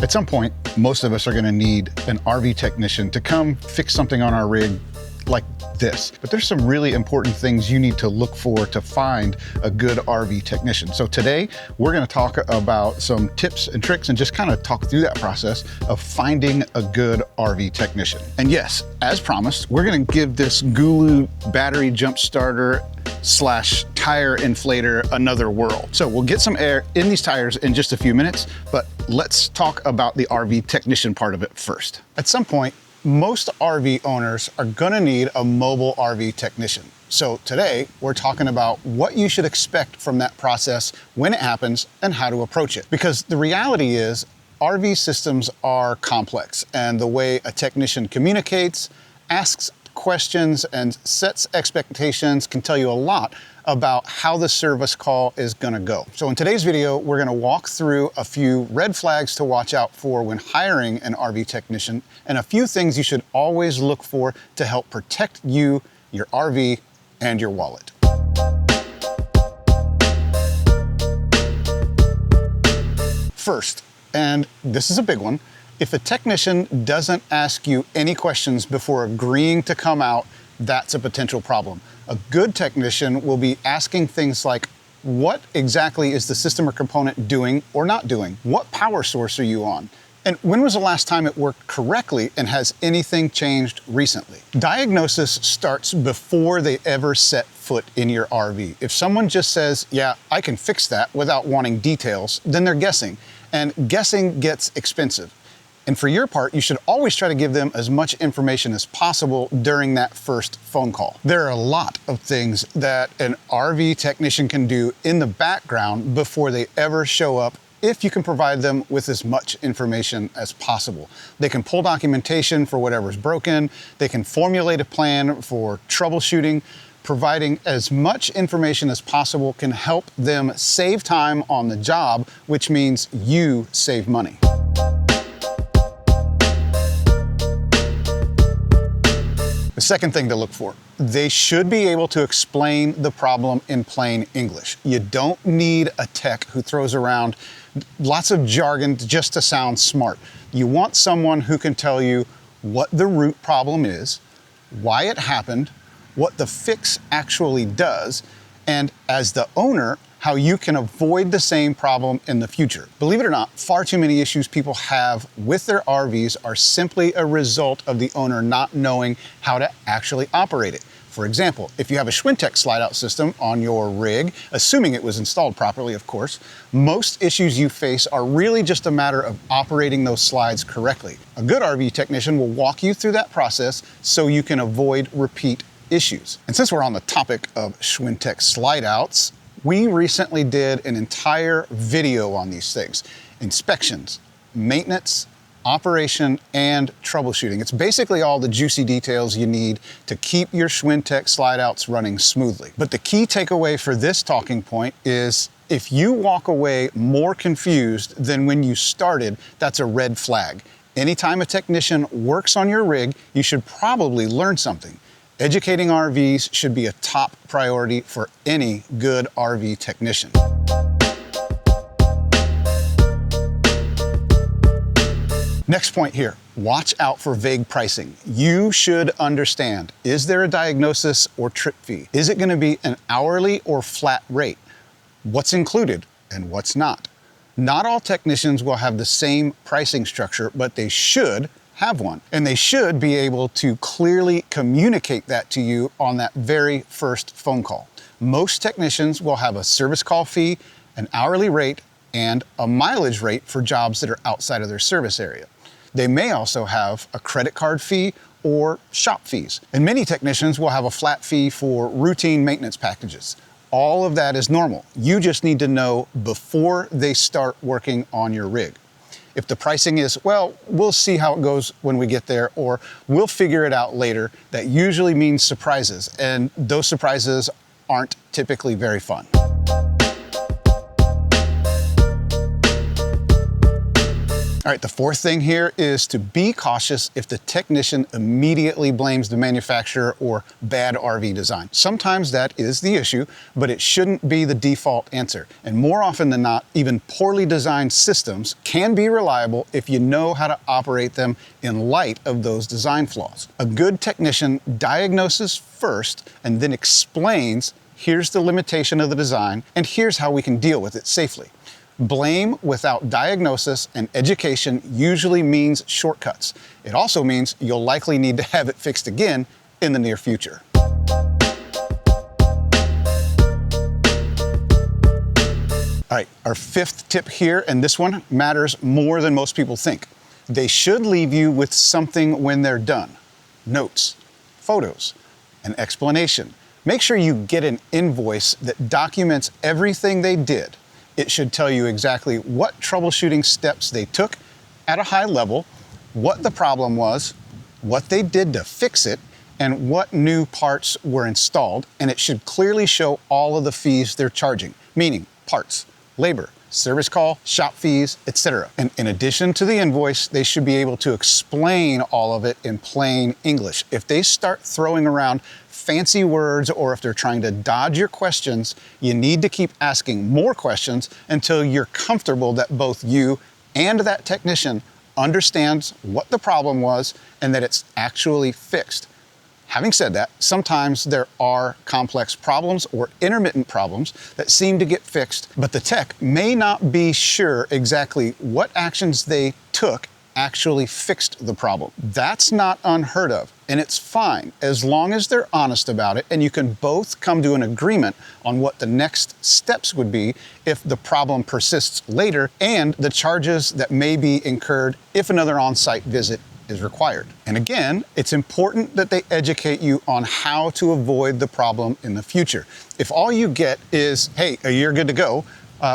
At some point, most of us are gonna need an RV technician to come fix something on our rig like this. But there's some really important things you need to look for to find a good RV technician. So today, we're gonna talk about some tips and tricks and just kind of talk through that process of finding a good RV technician. And yes, as promised, we're gonna give this GOOLOO battery jump starter / tire inflator another whirl. So we'll get some air in these tires in just a few minutes, but let's talk about the RV technician part of it first. At some point, most RV owners are gonna need a mobile RV technician. So today, we're talking about what you should expect from that process when it happens and how to approach it. Because the reality is, RV systems are complex, and the way a technician communicates, asks questions, and sets expectations can tell you a lot about how the service call is gonna go. So in today's video, we're gonna walk through a few red flags to watch out for when hiring an RV technician, and a few things you should always look for to help protect you, your RV, and your wallet. First, and this is a big one, if a technician doesn't ask you any questions before agreeing to come out, that's a potential problem. A good technician will be asking things like, what exactly is the system or component doing or not doing? What power source are you on? And when was the last time it worked correctly, and has anything changed recently? Diagnosis starts before they ever set foot in your RV. If someone just says, yeah, I can fix that without wanting details, then they're guessing. And guessing gets expensive. And for your part, you should always try to give them as much information as possible during that first phone call. There are a lot of things that an RV technician can do in the background before they ever show up, if you can provide them with as much information as possible. They can pull documentation for whatever's broken. They can formulate a plan for troubleshooting. Providing as much information as possible can help them save time on the job, which means you save money. The second thing to look for, they should be able to explain the problem in plain English. You don't need a tech who throws around lots of jargon just to sound smart. You want someone who can tell you what the root problem is, why it happened, what the fix actually does, and as the owner, how you can avoid the same problem in the future. Believe it or not, far too many issues people have with their RVs are simply a result of the owner not knowing how to actually operate it. For example, if you have a Schwintek slide-out system on your rig, assuming it was installed properly, of course, most issues you face are really just a matter of operating those slides correctly. A good RV technician will walk you through that process so you can avoid repeat issues. And since we're on the topic of Schwintek slide-outs, we recently did an entire video on these things: inspections, maintenance, operation, and troubleshooting. It's basically all the juicy details you need to keep your Schwintek slide-outs running smoothly. But the key takeaway for this talking point is, if you walk away more confused than when you started, that's a red flag. Anytime a technician works on your rig, you should probably learn something. Educating RVs should be a top priority for any good RV technician. Next point here, watch out for vague pricing. You should understand, is there a diagnosis or trip fee? Is it gonna be an hourly or flat rate? What's included and what's not? Not all technicians will have the same pricing structure, but they should have one. And they should be able to clearly communicate that to you on that very first phone call. Most technicians will have a service call fee, an hourly rate, and a mileage rate for jobs that are outside of their service area. They may also have a credit card fee or shop fees. And many technicians will have a flat fee for routine maintenance packages. All of that is normal. You just need to know before they start working on your rig. If the pricing is, well, we'll see how it goes when we get there, or we'll figure it out later, that usually means surprises, and those surprises aren't typically very fun. All right, the fourth thing here is to be cautious if the technician immediately blames the manufacturer or bad RV design. Sometimes that is the issue, but it shouldn't be the default answer. And more often than not, even poorly designed systems can be reliable if you know how to operate them in light of those design flaws. A good technician diagnoses first and then explains, here's the limitation of the design, and here's how we can deal with it safely. Blame without diagnosis and education usually means shortcuts. It also means you'll likely need to have it fixed again in the near future. All right, our fifth tip here, and this one matters more than most people think. They should leave you with something when they're done. Notes, photos, an explanation. Make sure you get an invoice that documents everything they did. It should tell you exactly what troubleshooting steps they took at a high level, what the problem was, what they did to fix it, and what new parts were installed. And it should clearly show all of the fees they're charging, meaning parts, labor, service call, shop fees, etc. And in addition to the invoice, they should be able to explain all of it in plain English. If they start throwing around fancy words or if they're trying to dodge your questions, you need to keep asking more questions until you're comfortable that both you and that technician understands what the problem was and that it's actually fixed. Having said that, sometimes there are complex problems or intermittent problems that seem to get fixed, but the tech may not be sure exactly what actions they took actually fixed the problem. That's not unheard of, and it's fine as long as they're honest about it and you can both come to an agreement on what the next steps would be if the problem persists later and the charges that may be incurred if another on-site visit is required. And again, it's important that they educate you on how to avoid the problem in the future. If all you get is, hey, you're good to go,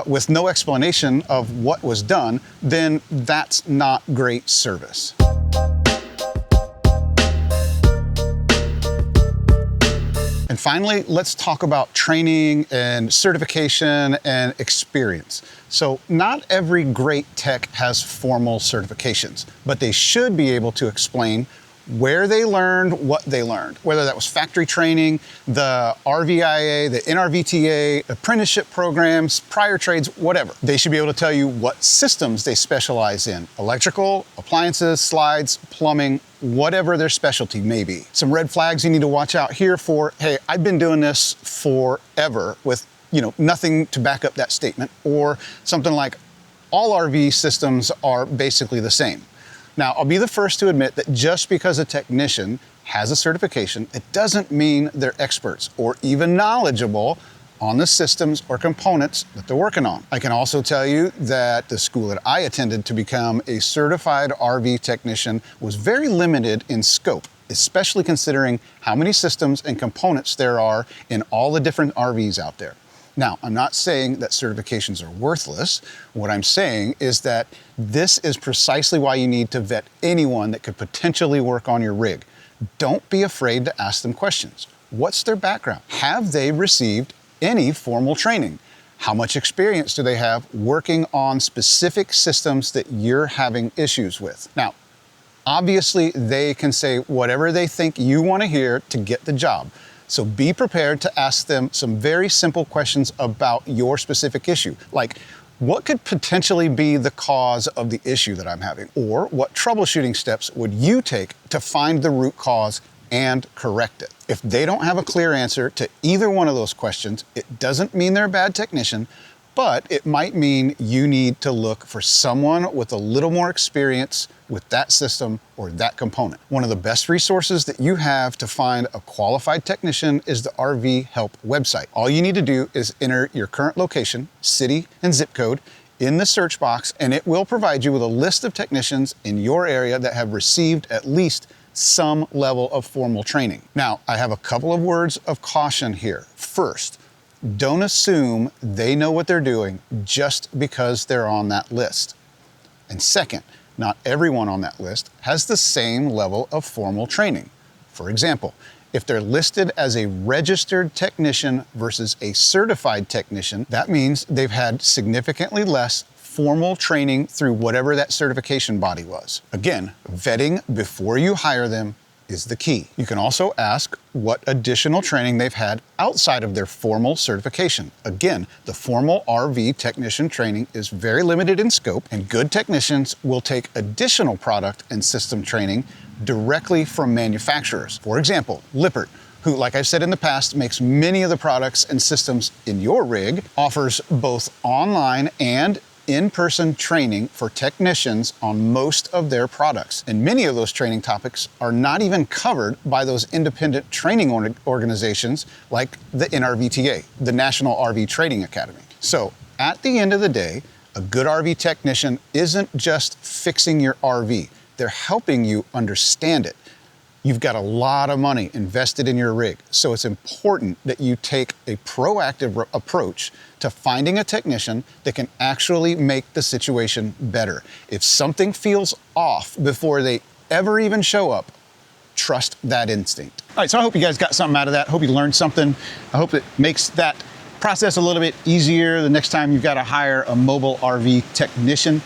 with no explanation of what was done, then that's not great service. And finally, let's talk about training and certification and experience. So not every great tech has formal certifications, but they should be able to explain where they learned what they learned, whether that was factory training, the RVIA, the NRVTA, apprenticeship programs, prior trades, whatever. They should be able to tell you what systems they specialize in, electrical, appliances, slides, plumbing, whatever their specialty may be. Some red flags you need to watch out here for, hey, I've been doing this forever with nothing to back up that statement, or something like all RV systems are basically the same. Now, I'll be the first to admit that just because a technician has a certification, it doesn't mean they're experts or even knowledgeable on the systems or components that they're working on. I can also tell you that the school that I attended to become a certified RV technician was very limited in scope, especially considering how many systems and components there are in all the different RVs out there. Now, I'm not saying that certifications are worthless. What I'm saying is that this is precisely why you need to vet anyone that could potentially work on your rig. Don't be afraid to ask them questions. What's their background? Have they received any formal training? How much experience do they have working on specific systems that you're having issues with? Now, obviously, they can say whatever they think you want to hear to get the job. So be prepared to ask them some very simple questions about your specific issue, like what could potentially be the cause of the issue that I'm having? Or what troubleshooting steps would you take to find the root cause and correct it? If they don't have a clear answer to either one of those questions, it doesn't mean they're a bad technician, but it might mean you need to look for someone with a little more experience with that system or that component. One of the best resources that you have to find a qualified technician is the RV Help website. All you need to do is enter your current location, city, and zip code in the search box, and it will provide you with a list of technicians in your area that have received at least some level of formal training. Now, I have a couple of words of caution here. First, don't assume they know what they're doing just because they're on that list. And second, not everyone on that list has the same level of formal training. For example, if they're listed as a registered technician versus a certified technician, that means they've had significantly less formal training through whatever that certification body was. Again, vetting before you hire them is the key. You can also ask what additional training they've had outside of their formal certification. Again, the formal RV technician training is very limited in scope, and good technicians will take additional product and system training directly from manufacturers. For example, Lippert, who, like I've said in the past, makes many of the products and systems in your rig, offers both online and in-person training for technicians on most of their products. And many of those training topics are not even covered by those independent training organizations like the NRVTA, the National RV Training Academy. So at the end of the day, a good RV technician isn't just fixing your RV. They're helping you understand it. You've got a lot of money invested in your rig, so it's important that you take a proactive approach to finding a technician that can actually make the situation better. If something feels off before they ever even show up, trust that instinct. All right, so I hope you guys got something out of that. I hope you learned something. I hope it makes that process a little bit easier the next time you've got to hire a mobile RV technician.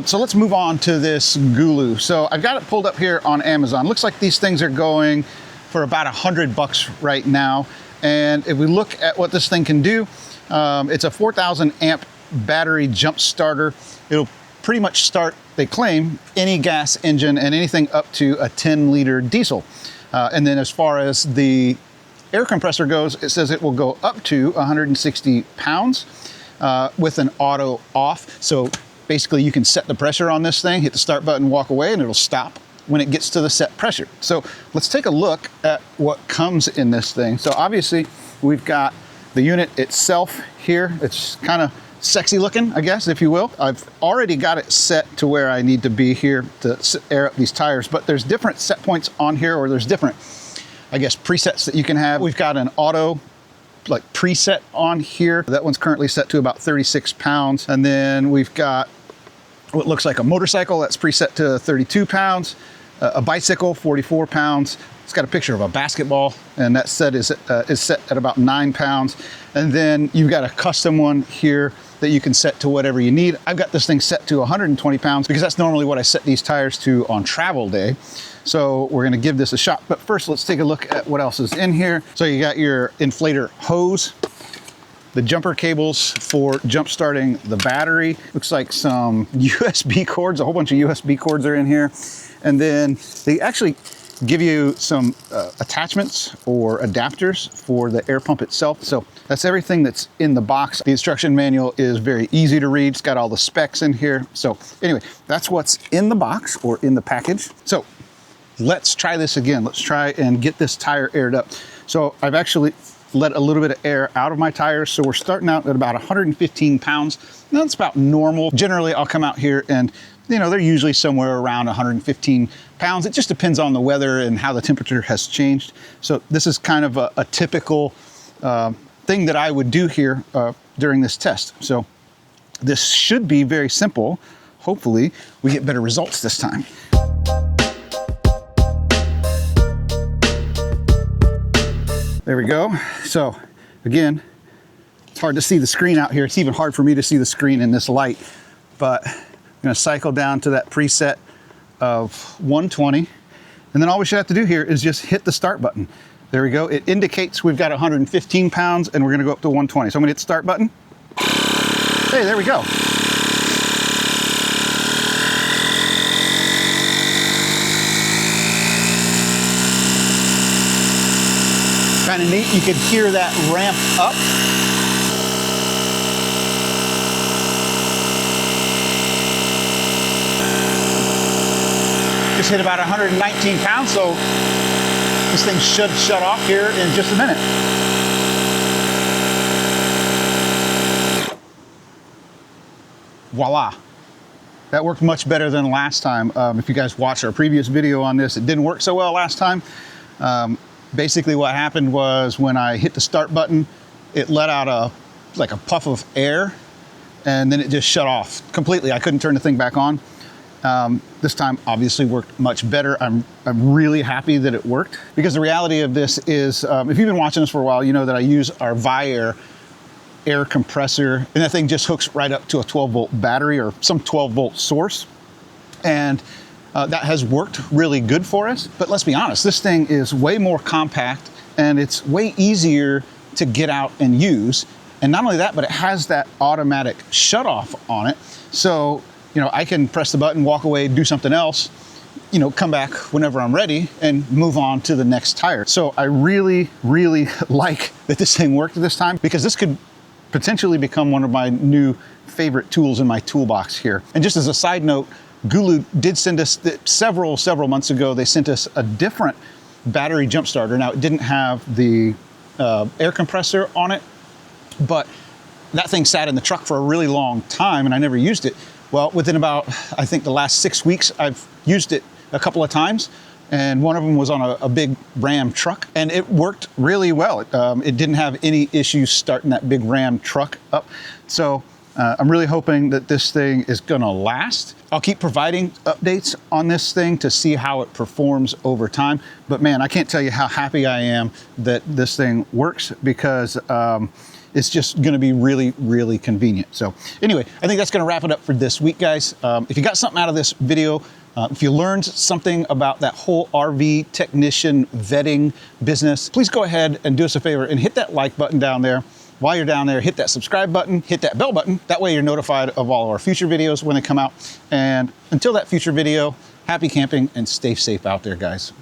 So let's move on to this GOOLOO. So I've got it pulled up here on Amazon. Looks like these things are going for about $100 right now. And if we look at what this thing can do, it's a 4,000 amp battery jump starter. It'll pretty much start, they claim, any gas engine and anything up to a 10-liter diesel. And then as far as the air compressor goes, it says it will go up to 160 pounds with an auto off. So basically you can set the pressure on this thing, hit the start button, walk away, and it'll stop when it gets to the set pressure. So let's take a look at what comes in this thing. So obviously we've got the unit itself here. It's kind of sexy looking, I guess, if you will. I've already got it set to where I need to be here to air up these tires, but there's different set points on here, or there's different, I guess, presets that you can have. We've got an auto preset on here. That one's currently set to about 36 pounds. And then we've got what looks like a motorcycle that's preset to 32 pounds, a bicycle, 44 pounds. It's got a picture of a basketball, and that set is set at about 9 pounds. And then you've got a custom one here that you can set to whatever you need. I've got this thing set to 120 pounds because that's normally what I set these tires to on travel day. So we're gonna give this a shot. But first, let's take a look at what else is in here. So you got your inflator hose, the jumper cables for jump starting the battery. Looks like some USB cords, a whole bunch of USB cords are in here. And then they actually give you some attachments or adapters for the air pump itself. So that's everything that's in the box. The instruction manual is very easy to read. It's got all the specs in here. So anyway, that's what's in the box or in the package. So let's try this again. Let's try and get this tire aired up. So I've actually let a little bit of air out of my tires. So we're starting out at about 115 pounds. That's about normal. Generally, I'll come out here and, you know, they're usually somewhere around 115 pounds. It just depends on the weather and how the temperature has changed. So this is kind of a typical thing that I would do here during this test. So this should be very simple. Hopefully we get better results this time. There we go. So again, it's hard to see the screen out here. It's even hard for me to see the screen in this light, but I'm gonna cycle down to that preset of 120. And then all we should have to do here is just hit the start button. There we go. It indicates we've got 115 pounds and we're gonna go up to 120. So I'm gonna hit the start button. Hey, there we go. Kind of neat. You could hear that ramp up. Just hit about 119 pounds, so this thing should shut off here in just a minute. Voila. That worked much better than last time. If you guys watched our previous video on this, it didn't work so well last time. Basically what happened was when I hit the start button, it let out like a puff of air, and then it just shut off completely. I couldn't turn the thing back on. This time obviously worked much better. I'm really happy that it worked, because the reality of this is, if you've been watching us for a while, you know that I use our Viair air compressor, and that thing just hooks right up to a 12-volt battery or some 12-volt source. And that has worked really good for us. But let's be honest, this thing is way more compact and it's way easier to get out and use. And not only that, but it has that automatic shut off on it. So, I can press the button, walk away, do something else, come back whenever I'm ready and move on to the next tire. So I really, really like that this thing worked this time, because this could potentially become one of my new favorite tools in my toolbox here. And just as a side note, GOOLOO did send us several months ago, they sent us a different battery jump starter. Now, it didn't have the air compressor on it, but that thing sat in the truck for a really long time and I never used it. Well, within about, I think the last 6 weeks, I've used it a couple of times, and one of them was on a big Ram truck, and it worked really well. It didn't have any issues starting that big Ram truck up. So I'm really hoping that this thing is gonna last. I'll keep providing updates on this thing to see how it performs over time. But man, I can't tell you how happy I am that this thing works, because it's just gonna be really, really convenient. So anyway, I think that's gonna wrap it up for this week, guys. If you got something out of this video, if you learned something about that whole RV technician vetting business, please go ahead and do us a favor and hit that like button down there. While you're down there, hit that subscribe button, hit that bell button. That way you're notified of all of our future videos when they come out. And until that future video, happy camping and stay safe out there, guys.